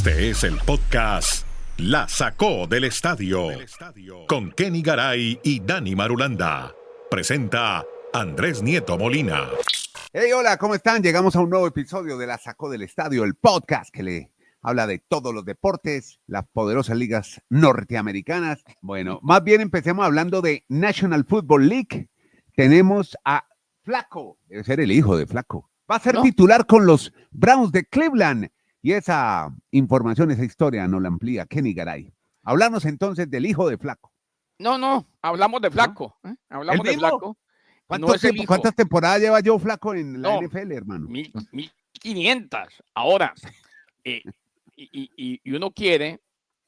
Este es el podcast La Sacó del Estadio con Kenny Garay y Dani Marulanda. Presenta Andrés Nieto Molina. Hey, hola, ¿cómo están? Llegamos a un nuevo episodio de La Sacó del Estadio, el podcast que le habla de todos los deportes, las poderosas ligas norteamericanas. Bueno, más bien empecemos hablando de National Football League. Tenemos a Flaco, debe ser el hijo de Flaco. Va a ser titular con los Browns de Cleveland. Y esa información, esa historia nos la amplía Kenny Garay. Hablamos entonces del hijo de Flaco. No, hablamos de Flaco. ¿No? Hablamos de Flaco. ¿Cuántas temporadas lleva Joe Flaco en la NFL, hermano? 1500. Ahora, y uno quiere,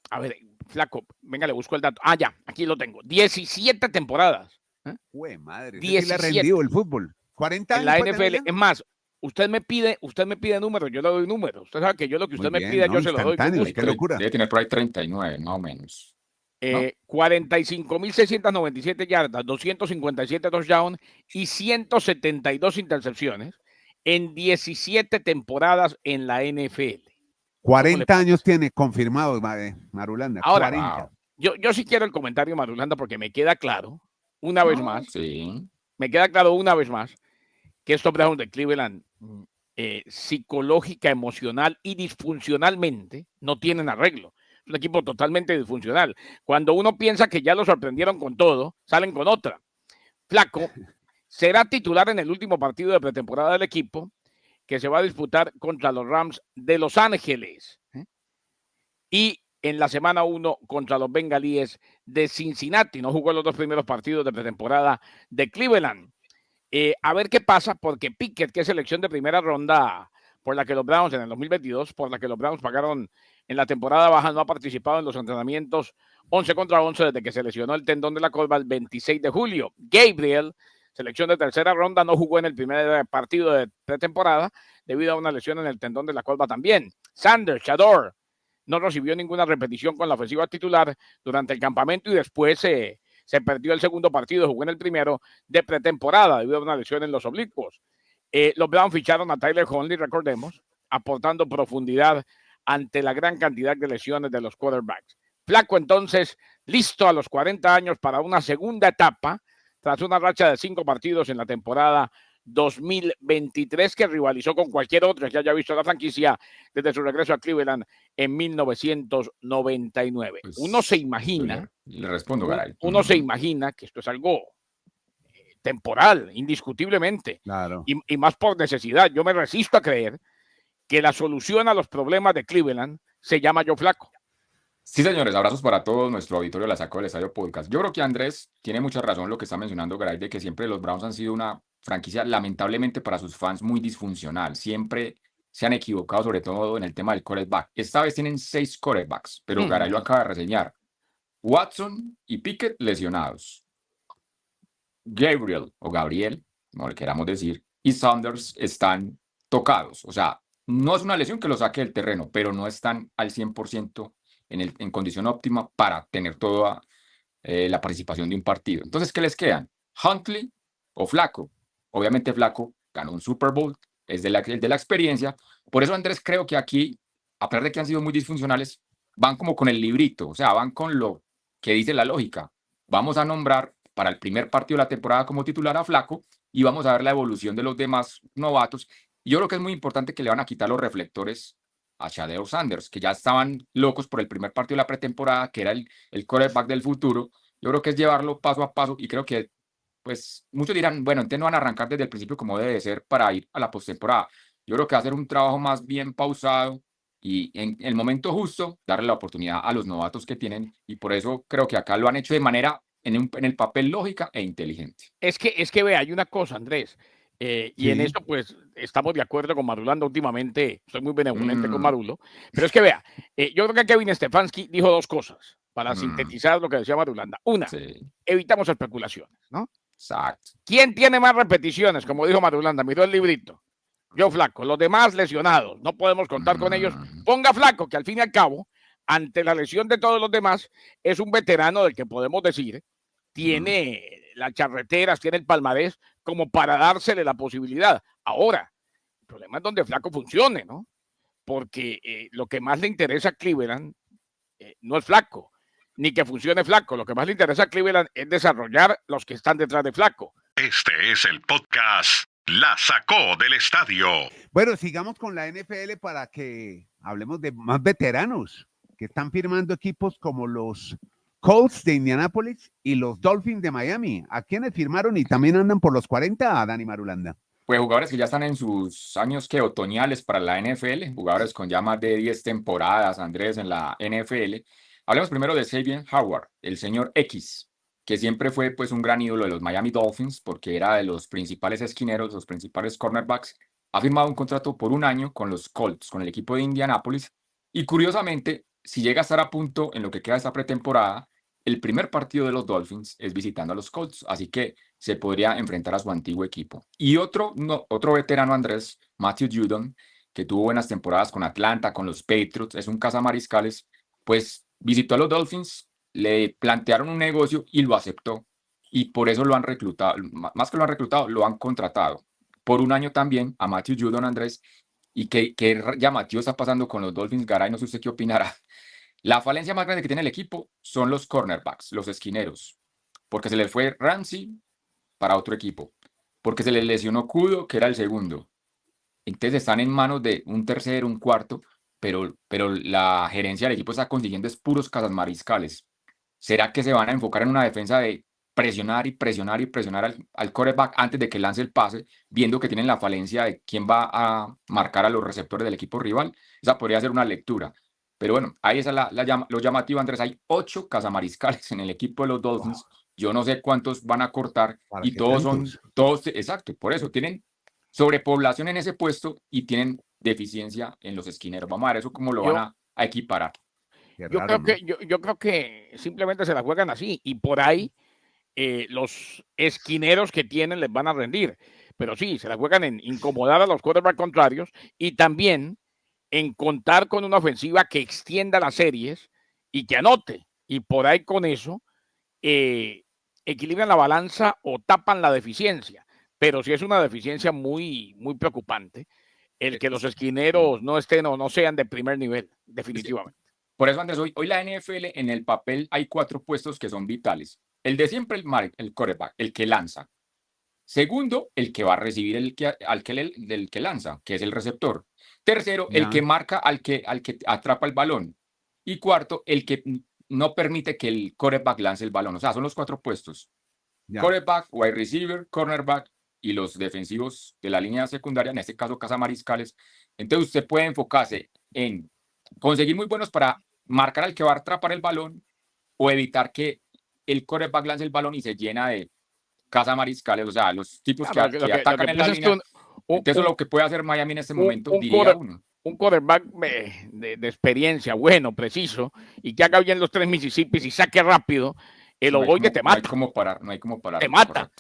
a ver, Flaco, venga, le busco el dato. Ya, aquí lo tengo. 17 temporadas. Güey, madre, 17. Sí le ha rendido el fútbol. 40 años. En la NFL, es más, usted me pide números, yo le doy números. Usted sabe que yo lo que usted me pida, yo se lo doy. Qué locura. Debe tener por ahí 39, más o menos. 45.697 yardas, 257 touchdowns y 172 intercepciones en 17 temporadas en la NFL. 40 años tiene confirmado, Marulanda. Ahora, 40. Yo sí quiero el comentario, Marulanda, porque me queda claro, una vez más, sí. me queda claro una vez más que estos Browns de Cleveland psicológica, emocional y disfuncionalmente no tienen arreglo. Es un equipo totalmente disfuncional. Cuando uno piensa que ya lo sorprendieron con todo, salen con otra. Flaco será titular en el último partido de pretemporada del equipo que se va a disputar contra los Rams de Los Ángeles. Y en la semana 1 contra los Bengalíes de Cincinnati. No jugó los dos primeros partidos de pretemporada de Cleveland. A ver qué pasa, porque Pickett, que es selección de primera ronda por la que los Browns en el 2022, por la que los Browns pagaron en la temporada baja, no ha participado en los entrenamientos 11 contra 11 desde que se lesionó el tendón de la colva el 26 de julio. Gabriel, selección de tercera ronda, no jugó en el primer partido de pretemporada debido a una lesión en el tendón de la colva también. Sanders, Shador, no recibió ninguna repetición con la ofensiva titular durante el campamento y después se perdió el segundo partido, jugó en el primero de pretemporada debido a una lesión en los oblicuos. Los Browns ficharon a Tyler Huntley, recordemos, aportando profundidad ante la gran cantidad de lesiones de los quarterbacks. Flaco, entonces, listo a los 40 años para una segunda etapa, tras una racha de 5 partidos en la temporada 2023 que rivalizó con cualquier otro que haya visto la franquicia desde su regreso a Cleveland en 1999. Pues, uno se imagina, le respondo, Garay. Uno se imagina que esto es algo temporal, indiscutiblemente, claro. y más por necesidad. Yo me resisto a creer que la solución a los problemas de Cleveland se llama Joe Flaco. Sí, señores, abrazos para todo nuestro auditorio La Sacó del Estadio Podcast. Yo creo que Andrés tiene mucha razón lo que está mencionando Garay, de que siempre los Browns han sido una franquicia, lamentablemente para sus fans, muy disfuncional. Siempre se han equivocado, sobre todo en el tema del quarterback. Esta vez tienen 6 quarterbacks, pero Garay lo acaba de reseñar. Watson y Pickett lesionados. Gabriel, como le queramos decir, y Sanders están tocados. O sea, no es una lesión que lo saque del terreno, pero no están al 100% en condición óptima para tener toda la participación de un partido. Entonces, ¿qué les quedan? ¿Huntley o Flaco? Obviamente Flaco ganó un Super Bowl, es de la experiencia. Por eso, Andrés, creo que aquí, a pesar de que han sido muy disfuncionales, van como con el librito, o sea, van con lo que dice la lógica. Vamos a nombrar para el primer partido de la temporada como titular a Flaco y vamos a ver la evolución de los demás novatos. Y yo creo que es muy importante que le van a quitar los reflectores a Shador Sanders, que ya estaban locos por el primer partido de la pretemporada, que era el quarterback del futuro. Yo creo que es llevarlo paso a paso y creo que, pues, muchos dirán, bueno, entonces no van a arrancar desde el principio como debe de ser para ir a la postemporada. Yo creo que va a ser un trabajo más bien pausado y en el momento justo darle la oportunidad a los novatos que tienen, y por eso creo que acá lo han hecho de manera en el papel lógica e inteligente. Es que vea, hay una cosa, Andrés, y en esto pues estamos de acuerdo con Marulanda últimamente, soy muy benevolente con Marulo, pero es que vea, yo creo que Kevin Stefanski dijo 2 cosas para sintetizar lo que decía Marulanda. Una, evitamos especulaciones, ¿no? Exacto. ¿Quién tiene más repeticiones? Como dijo Marulanda, miró el librito. Yo Flaco, los demás lesionados, no podemos contar con ellos. Ponga Flaco, que al fin y al cabo, ante la lesión de todos los demás, es un veterano del que podemos decir, tiene las charreteras, tiene el palmarés como para dársele la posibilidad. Ahora, el problema es donde Flaco funcione, ¿no? porque lo que más le interesa a Cleveland no es Flacco, ni que funcione Flacco. Lo que más le interesa a Cleveland es desarrollar los que están detrás de Flacco. Este es el podcast La Sacó del Estadio. Bueno, sigamos con la NFL para que hablemos de más veteranos que están firmando equipos como los Colts de Indianápolis y los Dolphins de Miami. ¿A quiénes firmaron y también andan por los 40, Dani Marulanda? Pues jugadores que ya están en sus años otoñales para la NFL, jugadores con ya más de 10 temporadas, Andrés, en la NFL. Hablemos primero de Xavier Howard, el señor X, que siempre fue pues un gran ídolo de los Miami Dolphins porque era de los principales esquineros, los principales cornerbacks. Ha firmado un contrato por un año con los Colts, con el equipo de Indianápolis. Y curiosamente, si llega a estar a punto en lo que queda de esta pretemporada, el primer partido de los Dolphins es visitando a los Colts, así que se podría enfrentar a su antiguo equipo. Y otro veterano, Andrés, Matthew Judon, que tuvo buenas temporadas con Atlanta, con los Patriots, es un cazamariscales, pues visitó a los Dolphins, le plantearon un negocio y lo aceptó. Y por eso lo han reclutado, más que lo han reclutado, lo han contratado. Por un año también a Matthew Judon, Andrés. Y qué llamativo está pasando con los Dolphins, Garay, no sé usted qué opinará. La falencia más grande que tiene el equipo son los cornerbacks, los esquineros, porque se les fue Ramsey para otro equipo, porque se les lesionó Kudo, que era el segundo. Entonces están en manos de un tercero, un cuarto, pero la gerencia del equipo está consiguiendo es puros cazamariscales. ¿Será que se van a enfocar en una defensa de presionar y presionar y presionar al quarterback antes de que lance el pase, viendo que tienen la falencia de quién va a marcar a los receptores del equipo rival? Esa podría ser una lectura. Pero bueno, ahí es lo llamativo, Andrés. Hay 8 cazamariscales en el equipo de los Dolphins. Wow. Yo no sé cuántos van a cortar y todos tantos? Todos, exacto, por eso tienen sobrepoblación en ese puesto y tienen deficiencia en los esquineros. Vamos a ver eso cómo lo van a equiparar. Yo creo que simplemente se la juegan así y por ahí los esquineros que tienen les van a rendir. Pero sí, se la juegan en incomodar a los quarterbacks contrarios y también en contar con una ofensiva que extienda las series y que anote. Y por ahí con eso equilibran la balanza o tapan la deficiencia. Pero sí es una deficiencia muy, muy preocupante el que los esquineros no estén o no sean de primer nivel, definitivamente. Por eso, Andrés, hoy la NFL en el papel hay 4 puestos que son vitales. El de siempre, el quarterback, el que lanza. Segundo, el que va a recibir el que lanza, que es el receptor. Tercero, el que marca al que atrapa el balón. Y cuarto, el que no permite que el quarterback lance el balón. O sea, son los 4 puestos. Quarterback, wide receiver, cornerback y los defensivos de la línea secundaria, en este caso cazamariscales. Entonces usted puede enfocarse en conseguir muy buenos para marcar al que va a atrapar el balón o evitar que el quarterback lance el balón y se llena de cazamariscales, o sea, los tipos que atacan en la línea. Entonces, lo que puede hacer Miami en este momento, diría uno. Un quarterback de experiencia, bueno, preciso, y que haga bien los 3 Mississippis y saque rápido, el ovoide te mata. No hay como parar. Te mata.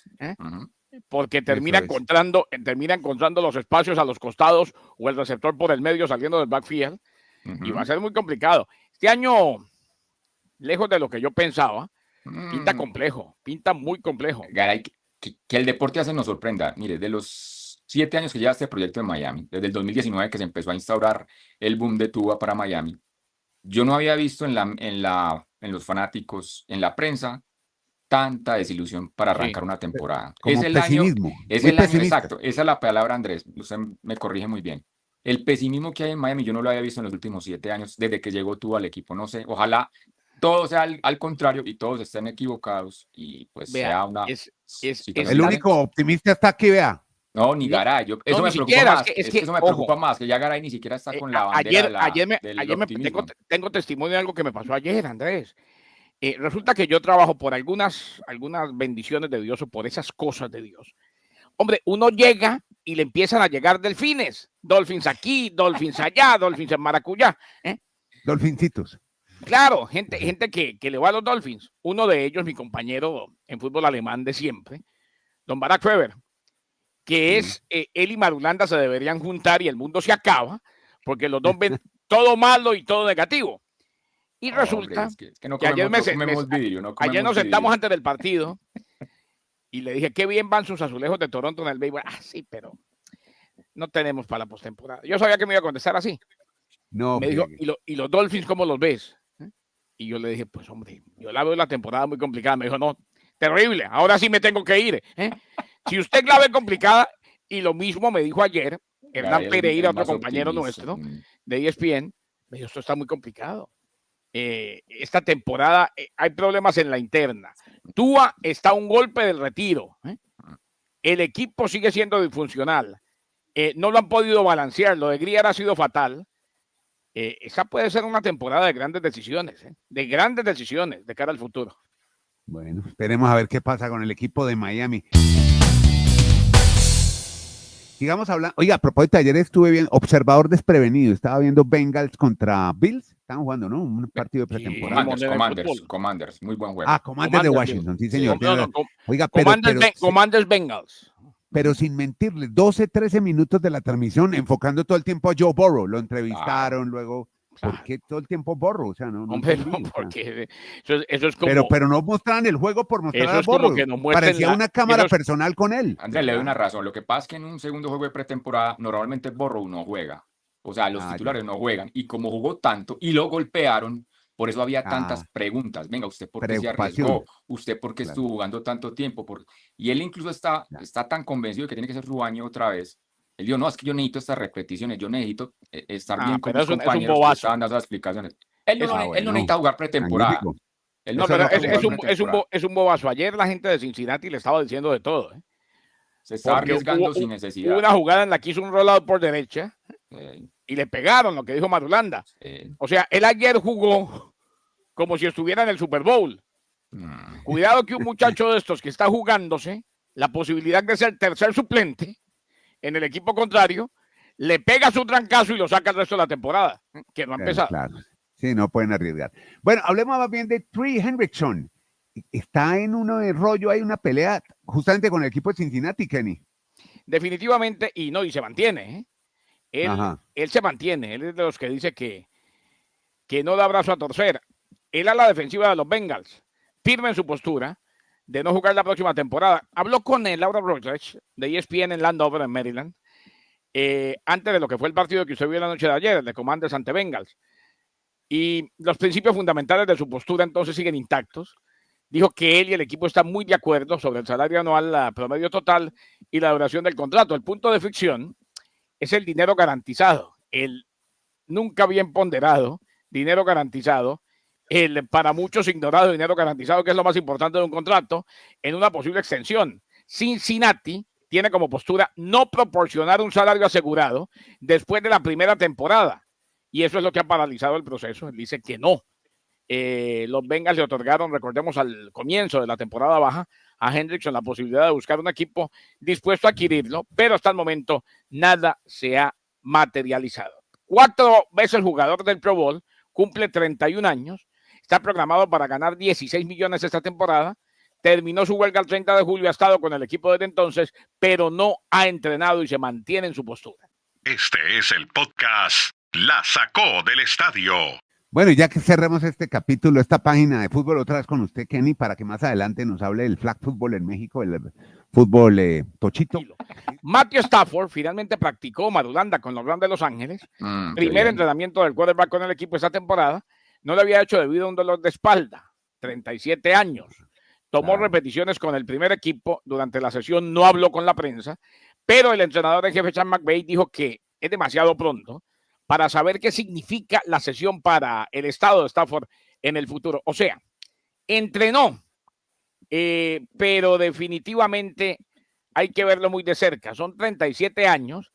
Porque termina encontrando los espacios a los costados o el receptor por el medio saliendo del backfield. Y va a ser muy complicado. Este año, lejos de lo que yo pensaba, pinta complejo, pinta muy complejo. Garay, que el deporte hace nos sorprenda. Mire, de los 7 años que lleva este proyecto en Miami, desde el 2019 que se empezó a instaurar el boom de Tua para Miami, yo no había visto en los fanáticos, en la prensa, tanta desilusión para arrancar una temporada. Es el pesimismo. Es el año, exacto. Esa es la palabra, Andrés. Usted me corrige muy bien. El pesimismo que hay en Miami, yo no lo había visto en los últimos 7 años, desde que llegó Tua al equipo. No sé, ojalá todo sea al contrario y todos estén equivocados y pues sea una... el único optimista está aquí, vea. No, ni Garay. Eso me preocupa más. Eso me preocupa más, que ya Garay ni siquiera está con la bandera tengo testimonio de algo que me pasó ayer, Andrés. Resulta que yo trabajo por algunas bendiciones de Dios o por esas cosas de Dios. Hombre, uno llega y le empiezan a llegar delfines. Dolphins aquí, Dolphins allá, Dolphins en Maracuyá. Dolphincitos. Claro, gente que le va a los Dolphins. Uno de ellos, mi compañero en fútbol alemán de siempre, don Barack Feber, que es él y Marulanda se deberían juntar y el mundo se acaba, porque los dos ven todo malo y todo negativo. Y resulta que ayer nos sentamos antes del partido y le dije, qué bien van sus azulejos de Toronto en el béisbol. Ah, sí, pero no tenemos para la postemporada. Yo sabía que me iba a contestar así. No, Me dijo, friegue. ¿y los Dolphins cómo los ves? Y yo le dije, pues hombre, yo la veo la temporada muy complicada. Me dijo, no, terrible, ahora sí me tengo que ir. Si usted la ve complicada, y lo mismo me dijo ayer Hernán Garay Pereira, es otro más compañero optimista. nuestro de ESPN, me dijo, esto está muy complicado. Esta temporada hay problemas en la interna. Tua está a un golpe del retiro. El equipo sigue siendo disfuncional. No lo han podido balancear. Lo de Grier ha sido fatal. Esa puede ser una temporada de grandes decisiones, de grandes decisiones de cara al futuro. Bueno, esperemos a ver qué pasa con el equipo de Miami. Sigamos hablando. Oiga, a propósito, ayer estuve viendo, observador desprevenido, estaba viendo Bengals contra Bills. Estaban jugando, ¿no? Un partido de pretemporada. Commanders, muy buen juego. Ah, Commanders de Washington, sí, señor. Oiga, Commanders Bengals. Pero sin mentirle, 12, 13 minutos de la transmisión enfocando todo el tiempo a Joe Burrow. Lo entrevistaron, luego, ¿por qué todo el tiempo Burrow? O sea, no Hombre, entendí, no, o sea. porque eso es como... Pero no mostraban el juego por mostrar eso a es como Burrow. que nos muestren Parecía una cámara personal con él. Andrés, le doy una razón. Lo que pasa es que en un segundo juego de pretemporada, normalmente Burrow no juega. O sea, los titulares no juegan. Y como jugó tanto y lo golpearon, por eso había tantas preguntas. Venga, ¿usted por qué se arriesgó? ¿Usted por qué estuvo jugando tanto tiempo? Y él incluso está tan convencido de que tiene que ser su año otra vez. Él dijo, no, es que yo necesito estas repeticiones, yo necesito estar bien con mis compañeros que estaban dando esas explicaciones. Él no necesita jugar pretemporada. Es un bobazo. Ayer la gente de Cincinnati le estaba diciendo de todo. Se está arriesgando sin necesidad. Hubo una jugada en la que hizo un rollout por derecha y le pegaron, lo que dijo Marulanda. O sea, él ayer jugó como si estuviera en el Super Bowl. Cuidado que un muchacho de estos que está jugándose la posibilidad de ser tercer suplente en el equipo contrario, le pega su trancazo y lo saca el resto de la temporada, que no ha empezado. Claro. Sí, no pueden arriesgar. Bueno, hablemos más bien de Trey Hendrickson. Está en un rollo, hay una pelea justamente con el equipo de Cincinnati, Kenny. Definitivamente, y se mantiene. Él se mantiene, él es de los que dice que no da brazo a torcer. Él a la defensiva de los Bengals, firme en su postura de no jugar la próxima temporada. Habló con él, Laura Rutledge, de ESPN en Landover, en Maryland, antes de lo que fue el partido que usted vio la noche de ayer, el de Commanders ante Bengals. Y los principios fundamentales de su postura entonces siguen intactos. Dijo que él y el equipo están muy de acuerdo sobre el salario anual, la promedio total y la duración del contrato. El punto de fricción es el dinero garantizado, el nunca bien ponderado dinero garantizado, el para muchos ignorado dinero garantizado, que es lo más importante de un contrato, en una posible extensión. Cincinnati tiene como postura no proporcionar un salario asegurado después de la primera temporada. Y eso es lo que ha paralizado el proceso. Él dice que no. Los Bengals le otorgaron, recordemos, al comienzo de la temporada baja a Hendrickson la posibilidad de buscar un equipo dispuesto a adquirirlo, pero hasta el momento nada se ha materializado. 4 veces jugador del Pro Bowl, cumple 31 años, está programado para ganar 16 millones esta temporada, terminó su huelga el 30 de julio, ha estado con el equipo desde entonces, pero no ha entrenado y se mantiene en su postura. Este es el podcast La Sacó del Estadio. Bueno, ya que cerremos este capítulo, esta página de fútbol, otra vez con usted, Kenny, para que más adelante nos hable del flag football en México, el fútbol tochito. Matthew Stafford finalmente practicó Marulanda con los Rams de Los Ángeles. Primer entrenamiento del quarterback con el equipo esta temporada. No lo había hecho debido a un dolor de espalda. 37 años. Tomó repeticiones con el primer equipo. Durante la sesión no habló con la prensa, pero el entrenador en jefe, Sean McVay, dijo que es demasiado pronto para saber qué significa la sesión para el estado de Stafford en el futuro. O sea, entrenó, pero definitivamente hay que verlo muy de cerca. Son 37 años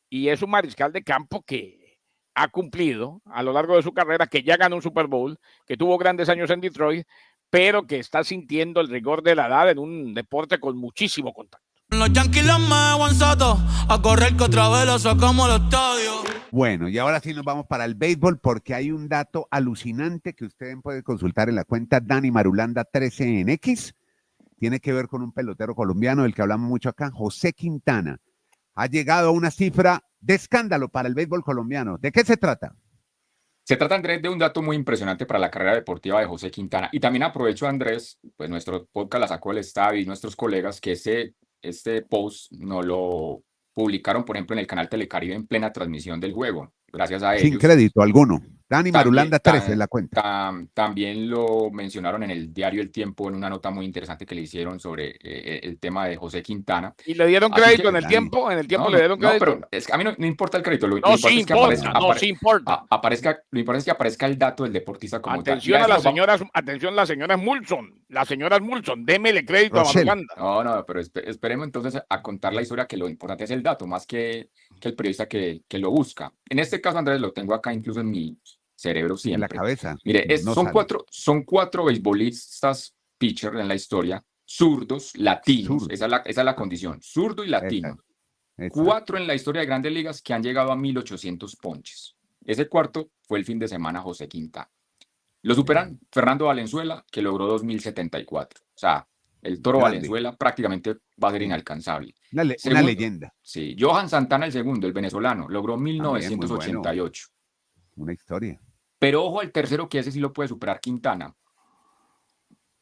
y es un mariscal de campo que ha cumplido a lo largo de su carrera, que ya ganó un Super Bowl, que tuvo grandes años en Detroit, pero que está sintiendo el rigor de la edad en un deporte con muchísimo contacto. Los Yankees los mueven Soto a correr que otra vez lo sacamos al estadio. Bueno, y ahora sí nos vamos para el béisbol porque hay un dato alucinante que ustedes pueden consultar en la cuenta Dani Marulanda 13 en X. Tiene que ver con un pelotero colombiano del que hablamos mucho acá, José Quintana. Ha llegado a una cifra de escándalo para el béisbol colombiano. ¿De qué se trata? Se trata, Andrés, de un dato muy impresionante para la carrera deportiva de José Quintana. Y también aprovecho, Andrés, pues nuestro podcast La Sacó del Estadio y nuestros colegas que este post no lo publicaron, por ejemplo, en el canal Telecaribe en plena transmisión del juego. gracias a Sin ellos. crédito alguno. Dani Marulanda También, 13 la cuenta. también lo mencionaron en el diario El Tiempo en una nota muy interesante que le hicieron sobre el tema de José Quintana. ¿Y le dieron Así crédito que, en el Dani, tiempo? ¿En el tiempo no, le dieron crédito? pero es que a mí no importa el crédito. Lo No, importante sí es que importa, no, sí importa. lo importante es que aparezca el dato del deportista como Atención tal. a las señoras, atención las señoras Mulson, démele crédito Rochelle. a Marulanda. No, pero esperemos entonces a contar la historia, que lo importante es el dato, más que el periodista que lo busca. En este caso, Andrés, lo tengo acá incluso en mi cerebro En la siempre. cabeza. Mire, no son sale. cuatro beisbolistas pitcher en la historia, zurdos, latinos, Zurdo. esa es la condición, zurdo y latino. Exacto. 4 en la historia de Grandes Ligas que han llegado a 1,800 ponches. Ese cuarto fue el fin de semana José Quintana. Lo superan Fernando Valenzuela, que logró 2,074. O sea, el Toro Grande. Valenzuela prácticamente va a ser inalcanzable. Una Segundo, leyenda. Sí, Johan Santana, el segundo, el venezolano, logró También, muy 1,988. Una historia. Pero ojo al tercero, que ese sí lo puede superar Quintana.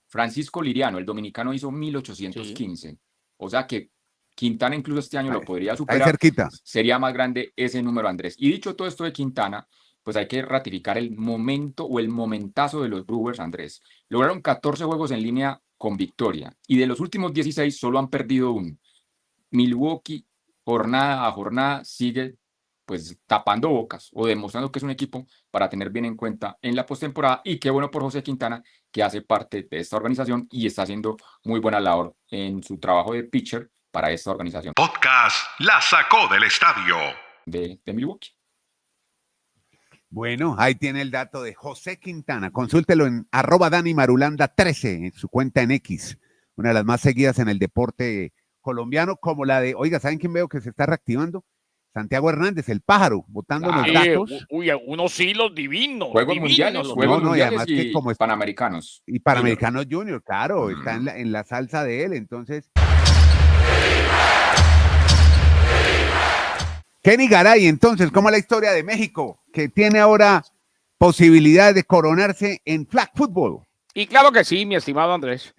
Francisco Liriano, el dominicano, hizo 1,815. O sea que Quintana incluso este año lo podría Ahí superar. cerquita. Sería más grande ese número, Andrés. Y dicho todo esto de Quintana, pues hay que ratificar el momento o el momentazo de los Brewers, Andrés. Lograron 14 juegos en línea con victoria y de los últimos 16 solo han perdido uno. Milwaukee, jornada a jornada, sigue pues tapando bocas o demostrando que es un equipo para tener bien en cuenta en la postemporada. Y qué bueno por José Quintana, que hace parte de esta organización y está haciendo muy buena labor en su trabajo de pitcher para esta organización Podcast La Sacó del Estadio. de Milwaukee. Bueno, ahí tiene el dato de José Quintana. Consúltelo en @DaniMarulanda13 en su cuenta en X, una de las más seguidas en el deporte colombiano, como la de, oiga, ¿saben quién veo que se está reactivando? Santiago Hernández, el pájaro, botando los datos. Uy, unos hilos divinos. Juegos divinos mundiales, los juegos no, y mundiales además que y como es- panamericanos. Y Panamericanos Junior, claro, está en la salsa de él, entonces. Kenny Garay, entonces, ¿cómo es la historia de México? Que tiene ahora posibilidad de coronarse en flag football. Y claro que sí, mi estimado Andrés.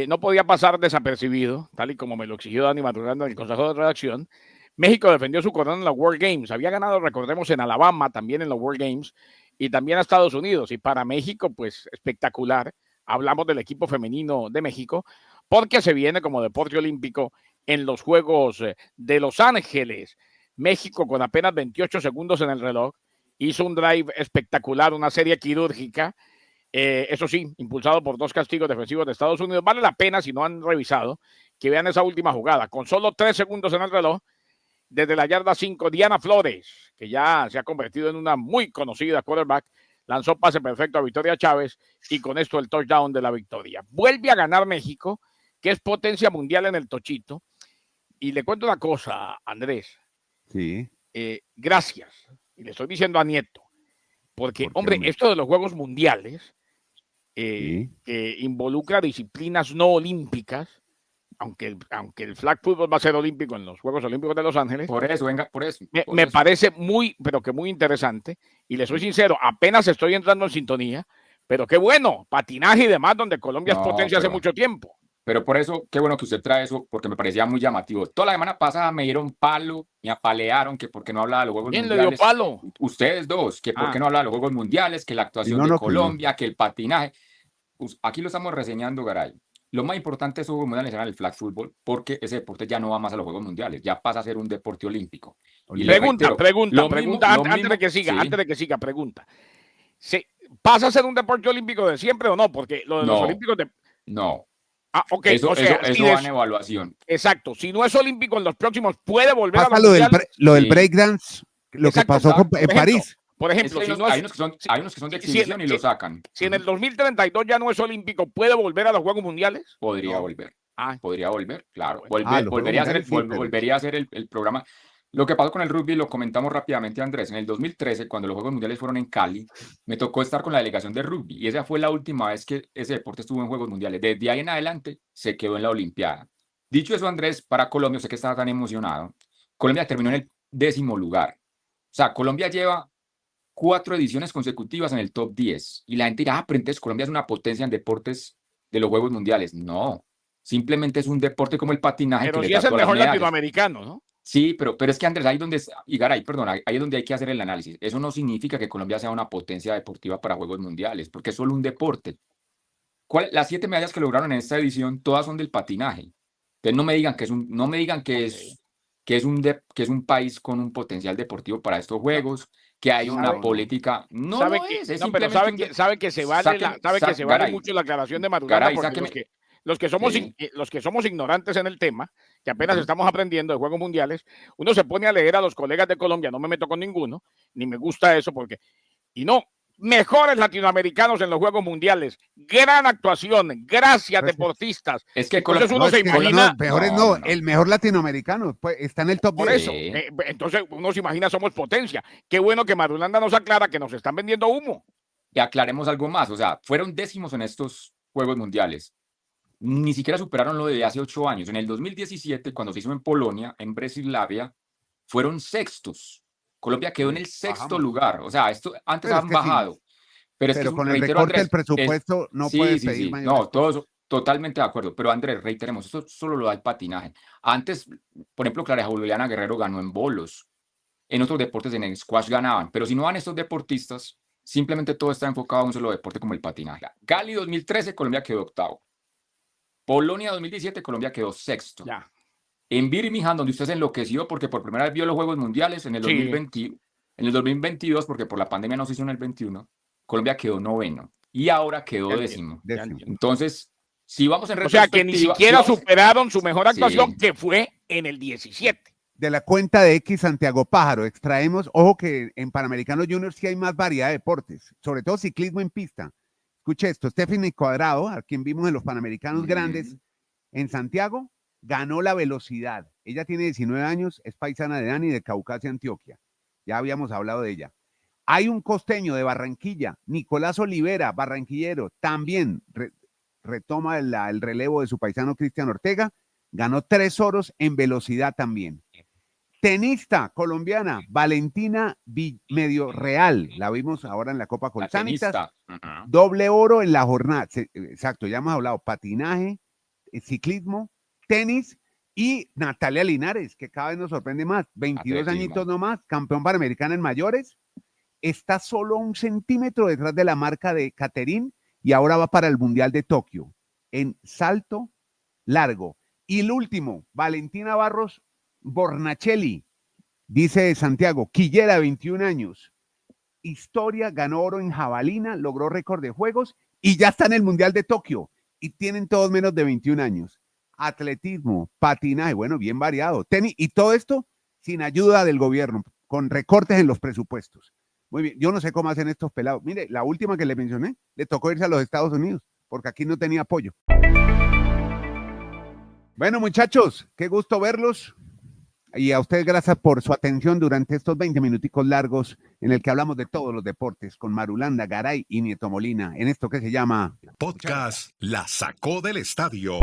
No podía pasar desapercibido, tal y como me lo exigió Dani Maturana en el Consejo de Redacción. México defendió su corona en la World Games. Había ganado, recordemos, en Alabama, también en la World Games, y también a Estados Unidos. Y para México, pues espectacular. Hablamos del equipo femenino de México, porque se viene como deporte olímpico en los Juegos de Los Ángeles. México, con apenas 28 segundos en el reloj, hizo un drive espectacular, una serie quirúrgica. Eso sí, impulsado por 2 castigos defensivos de Estados Unidos. Vale la pena, si no han revisado, que vean esa última jugada. Con solo 3 segundos en el reloj, desde la yarda 5, Diana Flores, que ya se ha convertido en una muy conocida quarterback, lanzó pase perfecto a Victoria Chávez y con esto el touchdown de la victoria. Vuelve a ganar México, que es potencia mundial en el tochito. Y le cuento una cosa, Andrés. Sí. Gracias. Y le estoy diciendo a Nieto, porque, ¿Por qué, hombre, hombre? esto de los Juegos Mundiales, Sí. que involucra disciplinas no olímpicas, aunque el flag football va a ser olímpico en los Juegos Olímpicos de Los Ángeles, Por eso, venga, por eso. me parece muy, pero que muy interesante. Y le soy sincero, apenas estoy entrando en sintonía, pero qué bueno, patinaje y demás, donde Colombia es potencia hace mucho tiempo. Pero por eso, qué bueno que usted trae eso, porque me parecía muy llamativo. Toda la semana pasada me dieron palo, me apalearon, que por qué no hablaba de los Juegos ¿Quién le Mundiales. dio palo? Ustedes dos, que por qué no hablaba de los Juegos Mundiales, que la actuación no, de no, Colombia, que el patinaje. Aquí lo estamos reseñando, Garay. Lo más importante de esos Juegos Mundiales era el flag football, porque ese deporte ya no va más a los Juegos Mundiales, ya pasa a ser un deporte olímpico. Y Pregunta, lo antes de que siga, sí. antes de que siga, pregunta. ¿Pasa a ser un deporte olímpico de siempre o no? Porque lo de los olímpicos de... No. Ah, ok. Eso, o sea, eso va en evaluación. Exacto. Si no es olímpico en los próximos, puede volver Pasa a los lo del Sí. breakdance, lo Exacto, que pasó por en ejemplo, París. Por ejemplo, Es que si no es, hay unos que son de exhibición y lo sacan. si en el 2032 ya no es olímpico, ¿puede volver a los Juegos Mundiales? Podría No. volver. Ah, Podría volver, claro. Bueno. los Volvería a Juegos ser, Mundiales sí, pero- volvería a ser el programa. Lo que pasó con el rugby lo comentamos rápidamente, Andrés. En el 2013, cuando los Juegos Mundiales fueron en Cali, me tocó estar con la delegación de rugby y esa fue la última vez que ese deporte estuvo en Juegos Mundiales. Desde ahí en adelante se quedó en la Olimpiada. Dicho eso, Andrés, para Colombia, sé que estaba tan emocionado. Colombia terminó en el 10º lugar. O sea, Colombia lleva 4 ediciones consecutivas en el top 10. Y la gente dirá, pero entonces Colombia es una potencia en deportes de los Juegos Mundiales. No, simplemente es un deporte como el patinaje. pero que sí le da es el todas las mejor medallas. latinoamericano, ¿no? Sí, pero es que Andrés, ahí donde, y Garay, perdón, ahí es donde hay que hacer el análisis. Eso no significa que Colombia sea una potencia deportiva para Juegos Mundiales, porque es solo un deporte. Las 7 medallas que lograron en esta edición, todas son del patinaje. Entonces no me digan que no me digan que es un país con un potencial deportivo para estos Juegos, que hay No, una no. política. No Sabe lo que, es no, pero simplemente sabe que se vale, vale Garay, mucho la aclaración de Marulanda, Garay, porque sáqueme. Sí. los que somos ignorantes en el tema, que apenas Ujú. estamos aprendiendo de Juegos Mundiales, uno se pone a leer a los colegas de Colombia, no me meto con ninguno, ni me gusta eso, porque, y no, mejores latinoamericanos en los Juegos Mundiales, gran actuación, gracias Pues, deportistas. Es que Entonces no, uno se es que imagina, no, mejores No. el mejor latinoamericano, pues está en el top por 10. eso, Sí. entonces uno se imagina somos potencia. Qué bueno que Marulanda nos aclara que nos están vendiendo humo. Y aclaremos algo más, o sea, fueron décimos en estos Juegos Mundiales. Ni siquiera superaron lo de hace 8 años. En el 2017, cuando se hizo en Polonia, en Breslavia, fueron sextos. Colombia quedó en el sexto Bajamos. lugar. O sea, esto antes Pero es han que sí, bajado. Pero es que, pero con el reitero, recorte del Andrés, presupuesto no sí, puedes sí, pedir sí. mayores No, todo eso, totalmente de acuerdo. Pero Andrés, reiteremos, esto solo lo da el patinaje. Antes, por ejemplo, Clara Juliana Guerrero ganó en bolos. En otros deportes, en el squash ganaban. Pero si no van estos deportistas, simplemente todo está enfocado a un solo deporte como el patinaje. Cali 2013, Colombia quedó octavo. Polonia 2017, Colombia quedó sexto. Ya. En Birmingham, donde usted se enloqueció porque por primera vez vio los Juegos Mundiales en el 2020, en el 2022, porque por la pandemia no se hizo en el 21, Colombia quedó noveno y ahora quedó décimo. Entonces, si vamos en retrospectiva... O sea, que ni siquiera superaron su mejor actuación, Sí. que fue en el 17. De la cuenta de X Santiago Pájaro extraemos, ojo que en Panamericanos Juniors sí hay más variedad de deportes, sobre todo ciclismo en pista. Escuche esto, Stephanie Cuadrado, a quien vimos en los Panamericanos grandes en Santiago, ganó la velocidad. Ella tiene 19 años, es paisana de Dani de Caucasia, Antioquia. Ya habíamos hablado de ella. Hay un costeño de Barranquilla, Nicolás Olivera, barranquillero, también retoma el relevo de su paisano Cristian Ortega, ganó 3 oros en velocidad también. Tenista colombiana, Valentina Medio Real, la vimos ahora en la Copa Colsanitas, doble oro en la jornada, exacto, ya hemos hablado, patinaje, ciclismo, tenis y Natalia Linares, que cada vez nos sorprende más, 22 añitos nomás, campeón panamericana en mayores, está solo 1 centímetro detrás de la marca de Caterín y ahora va para el Mundial de Tokio en salto largo. Y el último, Valentina Barros Bornachelli, dice Santiago, quillera, 21 años, historia, ganó oro en jabalina, logró récord de juegos y ya está en el Mundial de Tokio y tienen todos menos de 21 años. Atletismo, patinaje, bueno, bien variado, tenis y todo esto sin ayuda del gobierno, con recortes en los presupuestos. Muy bien, yo no sé cómo hacen estos pelados. Mire, la última que le mencioné, le tocó irse a los Estados Unidos, porque aquí no tenía apoyo. Bueno, muchachos, qué gusto verlos. Y a ustedes gracias por su atención durante estos 20 minuticos largos en el que hablamos de todos los deportes con Marulanda, Garay y Nieto Molina en esto que se llama Podcast La Sacó del Estadio.